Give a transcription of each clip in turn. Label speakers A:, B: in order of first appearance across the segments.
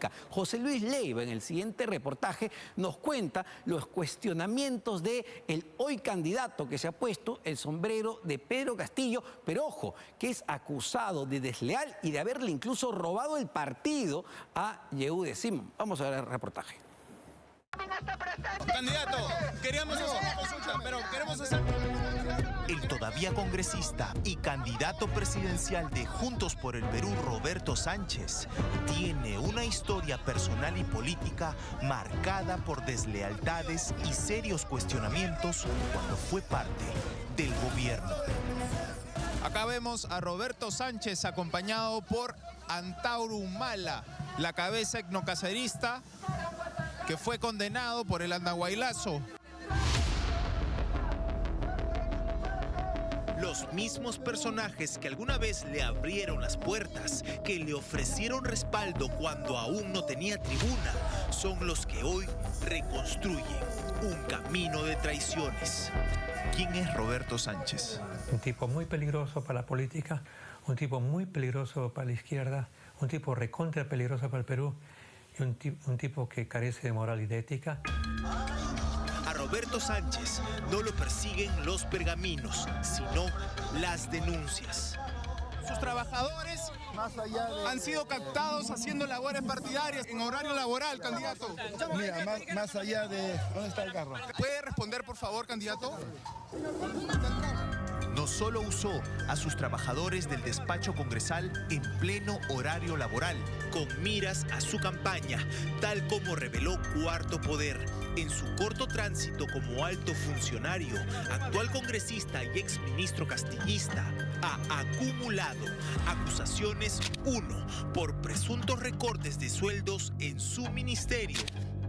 A: política. José Luis Leiva, en el siguiente reportaje, nos cuenta los cuestionamientos del hoy candidato que se ha puesto el sombrero de Pedro Castillo, pero ojo, que es acusado de desleal y de haberle incluso robado el partido a Yehude Simón. Vamos a ver el reportaje.
B: Candidato, queríamos hacer una consulta, pero queremos hacer...
C: El todavía congresista y candidato presidencial de Juntos por el Perú, Roberto Sánchez, tiene una historia personal y política marcada por deslealtades y serios cuestionamientos cuando fue parte del gobierno.
B: Acá vemos a Roberto Sánchez acompañado por Antauro Humala, la cabeza etnocacerista que fue condenado por el Andahuaylazo.
C: Los mismos personajes que alguna vez le abrieron las puertas, que le ofrecieron respaldo cuando aún no tenía tribuna, son los que hoy reconstruyen un camino de traiciones. ¿Quién es Roberto Sánchez?
D: Un tipo muy peligroso para la política, un tipo muy peligroso para la izquierda, un tipo recontra peligroso para el Perú y un tipo que carece de moral y de ética.
C: A Roberto Sánchez no lo persiguen los pergaminos, sino las denuncias.
B: Sus trabajadores han sido captados haciendo labores partidarias en horario laboral, candidato.
E: Mira, más allá de... ¿Dónde está el carro?
B: ¿Puede responder, por favor, candidato?
C: No solo usó a sus trabajadores del despacho congresal en pleno horario laboral, con miras a su campaña, tal como reveló Cuarto Poder. En su corto tránsito como alto funcionario, actual congresista y exministro castillista ha acumulado acusaciones: 1, por presuntos recortes de sueldos en su ministerio;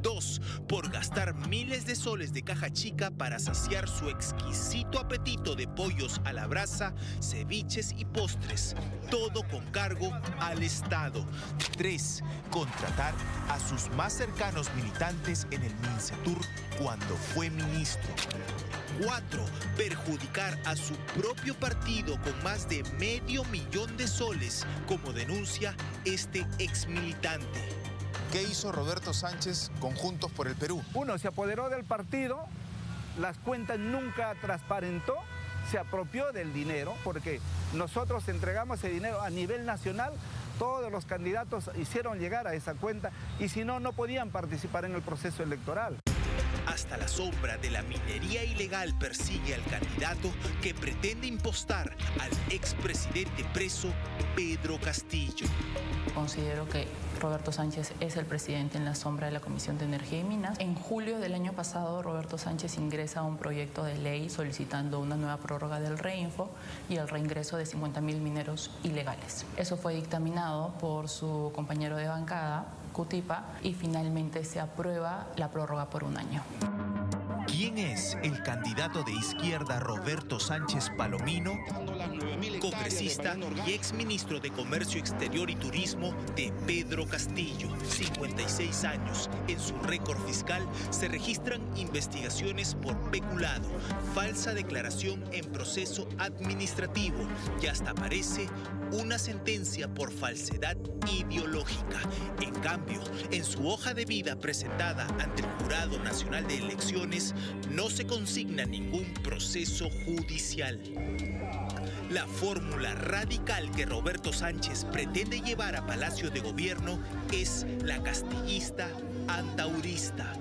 C: 2, por gastar miles de soles de caja chica para saciar su exquisito apetito de pollos a la brasa, ceviches y postres, todo con cargo al Estado; 3, contratar a sus más cercanos militantes en el Mincetur cuando fue ministro; 4, perjudicar a su propio partido con más de $500,000 de soles, como denuncia este exmilitante.
B: ¿Qué hizo Roberto Sánchez con Juntos por el Perú?
F: Uno, se apoderó del partido, las cuentas nunca transparentó, se apropió del dinero, porque nosotros entregamos ese dinero a nivel nacional, todos los candidatos hicieron llegar a esa cuenta y si no, no podían participar en el proceso electoral.
C: Hasta la sombra de la minería ilegal persigue al candidato que pretende impostar al expresidente preso Pedro Castillo.
G: Considero que Roberto Sánchez es el presidente en la sombra de la Comisión de Energía y Minas. En julio del año pasado, Roberto Sánchez ingresa a un proyecto de ley solicitando una nueva prórroga del Reinfo y el reingreso de 50.000 mineros ilegales. Eso fue dictaminado por su compañero de bancada, Cutipa, y finalmente se aprueba la prórroga por 1 año.
C: ¿Quién es el candidato de izquierda Roberto Sánchez Palomino? Congresista y exministro de Comercio Exterior y Turismo de Pedro Castillo, 56 años. En su récord fiscal se registran investigaciones por peculado, falsa declaración en proceso administrativo y hasta aparece una sentencia por falsedad ideológica. En cambio, en su hoja de vida presentada ante el Jurado Nacional de Elecciones, no se consigna ningún proceso judicial. La fórmula radical que Roberto Sánchez pretende llevar a Palacio de Gobierno es la castillista antaurista.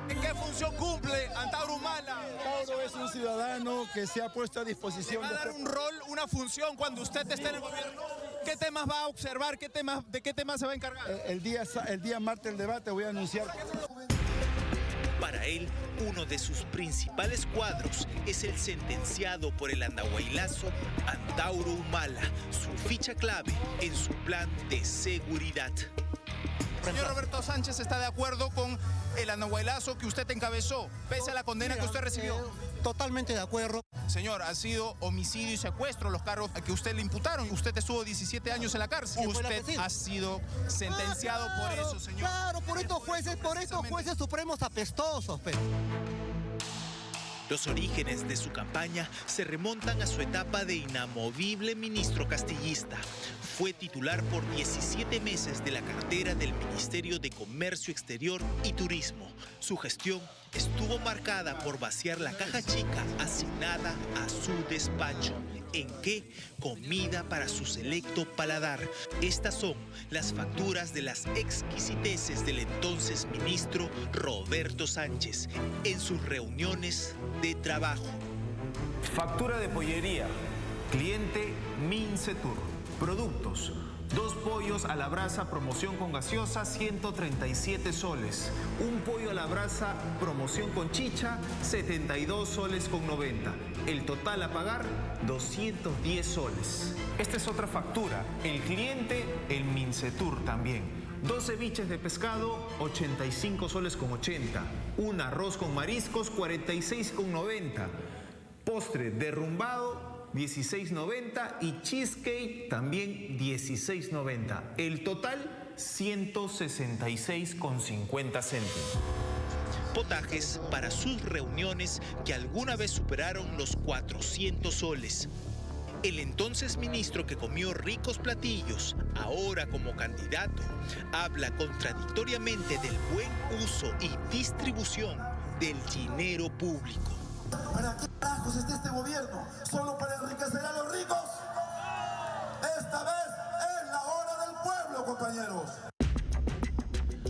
B: ¿Qué función cumple Antauro Humala?
E: Antauro es un ciudadano que se ha puesto a disposición...
B: ¿Va a dar un rol, una función cuando usted esté en el gobierno? ¿Qué temas va a observar? ¿De qué temas se va a encargar?
E: El día martes del debate voy a anunciar...
C: Para él, uno de sus principales cuadros es el sentenciado por el Andahuaylazo Antauro Humala, su ficha clave en su plan de seguridad.
B: Señor Roberto Sánchez, ¿está de acuerdo con el Andahuaylazo que usted encabezó, pese a la condena que usted recibió?
H: Totalmente de acuerdo.
B: Señor, ha sido homicidio y secuestro los cargos a que usted le imputaron. Usted estuvo 17 años en la cárcel. Usted ha sido sentenciado por eso, señor.
H: Claro, por estos jueces supremos apestosos, pero...
C: Los orígenes de su campaña se remontan a su etapa de inamovible ministro castillista. Fue titular por 17 meses de la cartera del Ministerio de Comercio Exterior y Turismo. Su gestión estuvo marcada por vaciar la caja chica asignada a su despacho. ¿En qué? Comida para su selecto paladar. Estas son las facturas de las exquisiteces del entonces ministro Roberto Sánchez en sus reuniones de trabajo.
I: Factura de pollería. Cliente Mincetur. Productos. 2 pollos a la brasa, promoción con gaseosa, 137 soles. Un pollo a la brasa, promoción con chicha, 72 soles con 90. El total a pagar, 210 soles. Esta es otra factura. El cliente, el Mincetur también. 2 ceviches de pescado, 85 soles con 80. Un arroz con mariscos, 46 con 90. Postre derrumbado, 16.90 y cheesecake también 16.90. El total 166,50 céntimos.
C: Potajes para sus reuniones que alguna vez superaron los 400 soles. El entonces ministro que comió ricos platillos, ahora como candidato, habla contradictoriamente del buen uso y distribución del dinero público.
J: ¿Para qué carajos está este gobierno? ¿Solo para enriquecer a los ricos? Esta vez es la hora del pueblo, compañeros.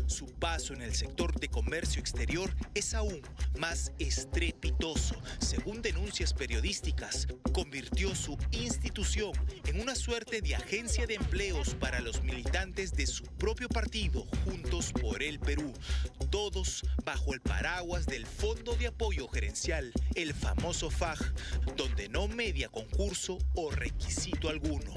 C: Su paso en el sector de comercio exterior es aún más estrepitoso. Según denuncias periodísticas, convirtió su institución en una suerte de agencia de empleos para los militantes de su propio partido, Juntos por el Perú. Todos bajo el paraguas del Fondo de Apoyo Gerencial, el famoso FAG, donde no media concurso o requisito alguno.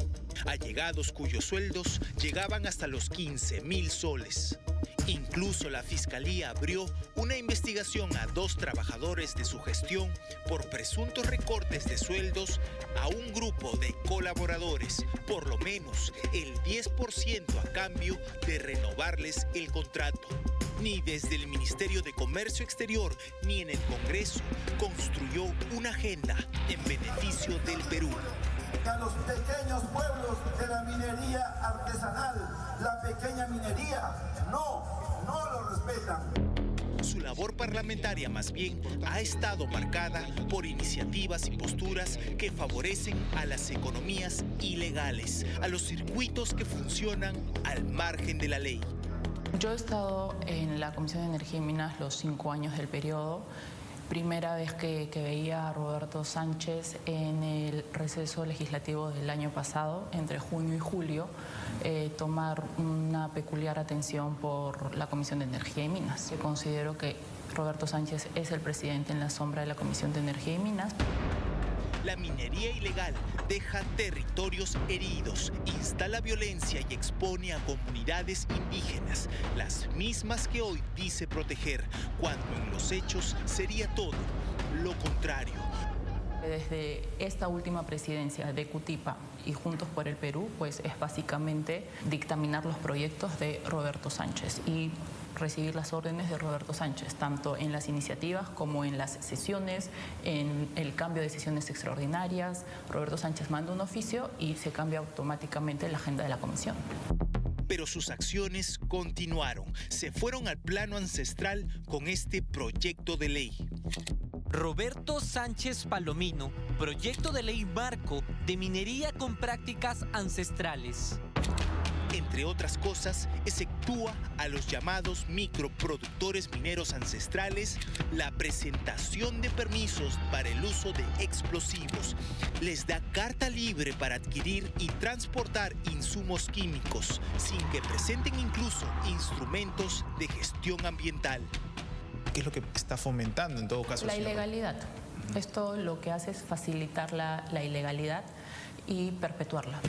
C: Allegados cuyos sueldos llegaban hasta los 15.000 soles. Incluso la Fiscalía abrió una investigación a 2 trabajadores de su gestión por presuntos recortes de sueldos a un grupo de colaboradores, por lo menos el 10% a cambio de renovarles el contrato. Ni desde el Ministerio de Comercio Exterior ni en el Congreso construyó una agenda en beneficio del Perú.
J: A los pequeños pueblos de la minería artesanal, la pequeña minería, no lo respetan.
C: Su labor parlamentaria más bien ha estado marcada por iniciativas y posturas que favorecen a las economías ilegales, a los circuitos que funcionan al margen de la ley.
G: Yo he estado en la Comisión de Energía y Minas los 5 años del periodo. Primera vez que veía a Roberto Sánchez en el receso legislativo del año pasado, entre junio y julio, tomar una peculiar atención por la Comisión de Energía y Minas. Yo considero que Roberto Sánchez es el presidente en la sombra de la Comisión de Energía y Minas.
C: La minería ilegal deja territorios heridos, instala violencia y expone a comunidades indígenas, las mismas que hoy dice proteger, cuando en los hechos sería todo lo contrario.
G: Desde esta última presidencia de Cutipa y Juntos por el Perú, pues es básicamente dictaminar los proyectos de Roberto Sánchez y recibir las órdenes de Roberto Sánchez, tanto en las iniciativas como en las sesiones, en el cambio de sesiones extraordinarias. Roberto Sánchez manda un oficio y se cambia automáticamente la agenda de la comisión.
C: Pero sus acciones continuaron, se fueron al plano ancestral con este proyecto de ley.
K: Roberto Sánchez Palomino, proyecto de ley marco de minería con prácticas ancestrales.
C: Entre otras cosas, exceptúa a los llamados microproductores mineros ancestrales la presentación de permisos para el uso de explosivos. Les da carta libre para adquirir y transportar insumos químicos, sin que presenten incluso instrumentos de gestión ambiental.
B: ¿Qué es lo que está fomentando en todo caso?
G: La ilegalidad. Esto lo que hace es facilitar la ilegalidad y perpetuarla.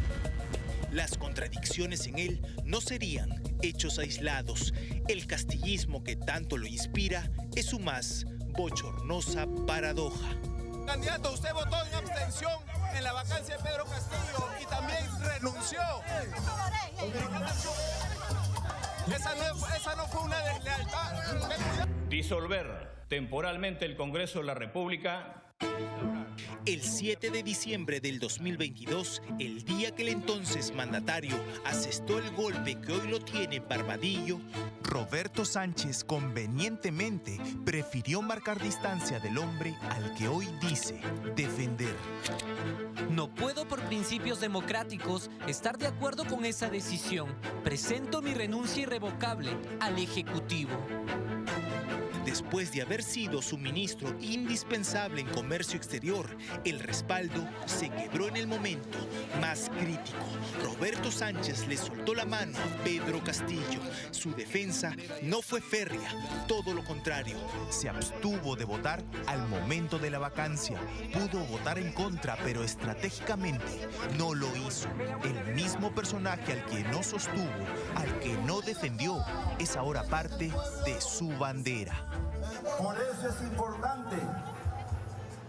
C: Las contradicciones en él no serían hechos aislados. El castillismo que tanto lo inspira es su más bochornosa paradoja.
B: Candidato, usted votó en abstención en la vacancia de Pedro Castillo y también renunció. Esa no fue una deslealtad.
L: Disolver temporalmente el Congreso de la República.
C: El 7 de diciembre del 2022, el día que el entonces mandatario asestó el golpe que hoy lo tiene en Barbadillo, Roberto Sánchez convenientemente prefirió marcar distancia del hombre al que hoy dice defender.
K: No puedo por principios democráticos estar de acuerdo con esa decisión. Presento mi renuncia irrevocable al Ejecutivo.
C: Después de haber sido su ministro indispensable en comercio exterior, el respaldo se quebró en el momento más crítico. Roberto Sánchez le soltó la mano a Pedro Castillo. Su defensa no fue férrea, todo lo contrario.
M: Se abstuvo de votar al momento de la vacancia. Pudo votar en contra, pero estratégicamente no lo hizo. El mismo personaje al que no sostuvo, al que no defendió, es ahora parte de su bandera.
J: Por eso es importante,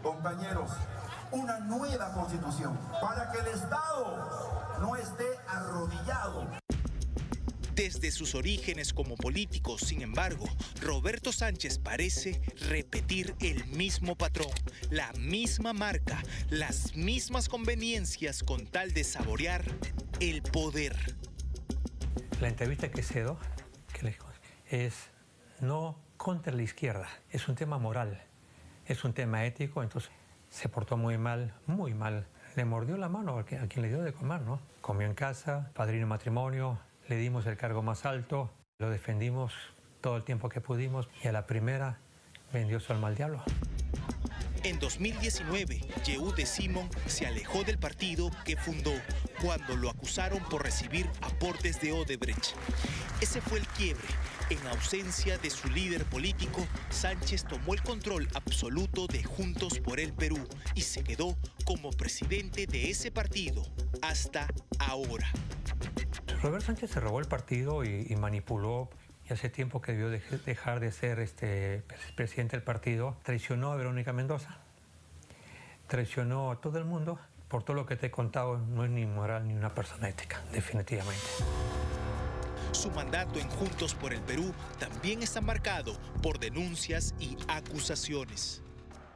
J: compañeros, una nueva constitución, para que el Estado no esté arrodillado.
C: Desde sus orígenes como político, sin embargo, Roberto Sánchez parece repetir el mismo patrón, la misma marca, las mismas conveniencias con tal de saborear el poder.
D: La entrevista que cedo es no contra la izquierda, es un tema moral, es un tema ético, entonces se portó muy mal, muy mal. Le mordió la mano a quien le dio de comer, ¿no? Comió en casa, padrino de matrimonio, le dimos el cargo más alto, lo defendimos todo el tiempo que pudimos y a la primera vendió su alma al diablo.
C: En 2019, Yehude Simón se alejó del partido que fundó cuando lo acusaron por recibir aportes de Odebrecht. Ese fue el quiebre. En ausencia de su líder político, Sánchez tomó el control absoluto de Juntos por el Perú y se quedó como presidente de ese partido hasta ahora.
D: Roberto Sánchez se robó el partido y manipuló, y hace tiempo que debió dejar de ser presidente del partido. Traicionó a Verónica Mendoza, traicionó a todo el mundo. Por todo lo que te he contado, no es ni moral ni una persona ética, definitivamente.
C: Su mandato en Juntos por el Perú también está marcado por denuncias y acusaciones.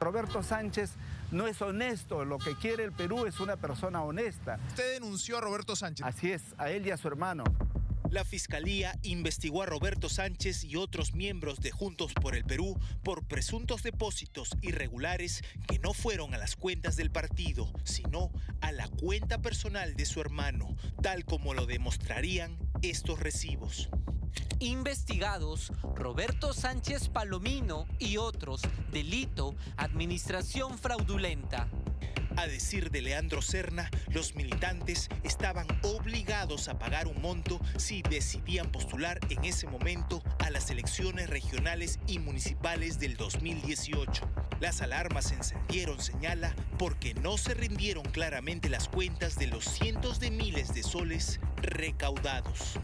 F: Roberto Sánchez no es honesto, lo que quiere el Perú es una persona honesta.
B: ¿Usted denunció a Roberto Sánchez?
F: Así es, a él y a su hermano.
C: La Fiscalía investigó a Roberto Sánchez y otros miembros de Juntos por el Perú por presuntos depósitos irregulares que no fueron a las cuentas del partido, sino a la cuenta personal de su hermano, tal como lo demostrarían estos recibos.
K: Investigados Roberto Sánchez Palomino y otros, delito, administración fraudulenta.
C: A decir de Leandro Serna, los militantes estaban obligados a pagar un monto si decidían postular en ese momento a las elecciones regionales y municipales del 2018. Las alarmas se encendieron, señala, porque no se rindieron claramente las cuentas de los cientos de miles de soles recaudados.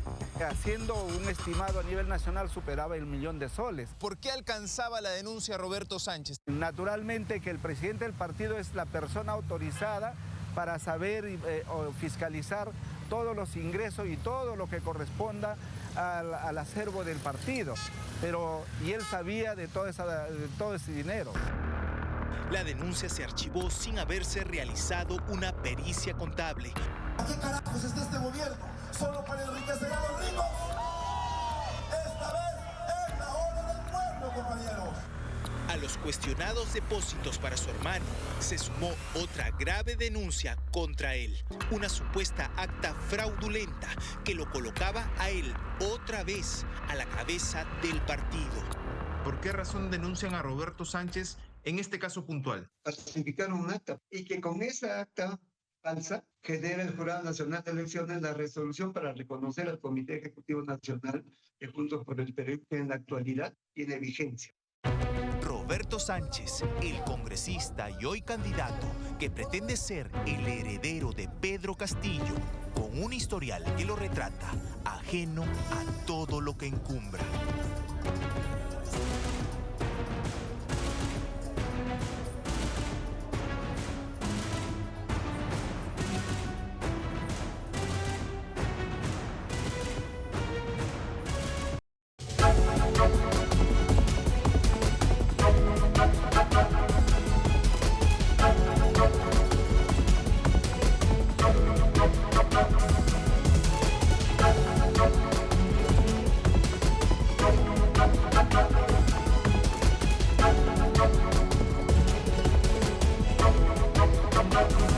F: Haciendo un estimado a nivel nacional superaba el 1 millón de soles.
B: ¿Por qué alcanzaba la denuncia Roberto Sánchez?
F: Naturalmente que el presidente del partido es la persona autorizada para saber o fiscalizar todos los ingresos y todo lo que corresponda al acervo del partido. Y él sabía de todo ese dinero.
C: La denuncia se archivó sin haberse realizado una pericia contable.
J: ¿A qué carajos está este gobierno? ¿Solo para enriquecer a los ricos? Esta vez es la hora del pueblo, compañeros.
C: A los cuestionados depósitos para su hermano se sumó otra grave denuncia contra él, una supuesta acta fraudulenta que lo colocaba a él otra vez a la cabeza del partido.
I: ¿Por qué razón denuncian a Roberto Sánchez en este caso puntual?
N: Falsificaron un acta y que con esa acta falsa genera el Jurado Nacional de Elecciones la resolución para reconocer al Comité Ejecutivo Nacional de Juntos por el Perú, que en la actualidad tiene vigencia.
M: Roberto Sánchez, el congresista y hoy candidato que pretende ser el heredero de Pedro Castillo, con un historial que lo retrata ajeno a todo lo que encumbra.
O: Perú.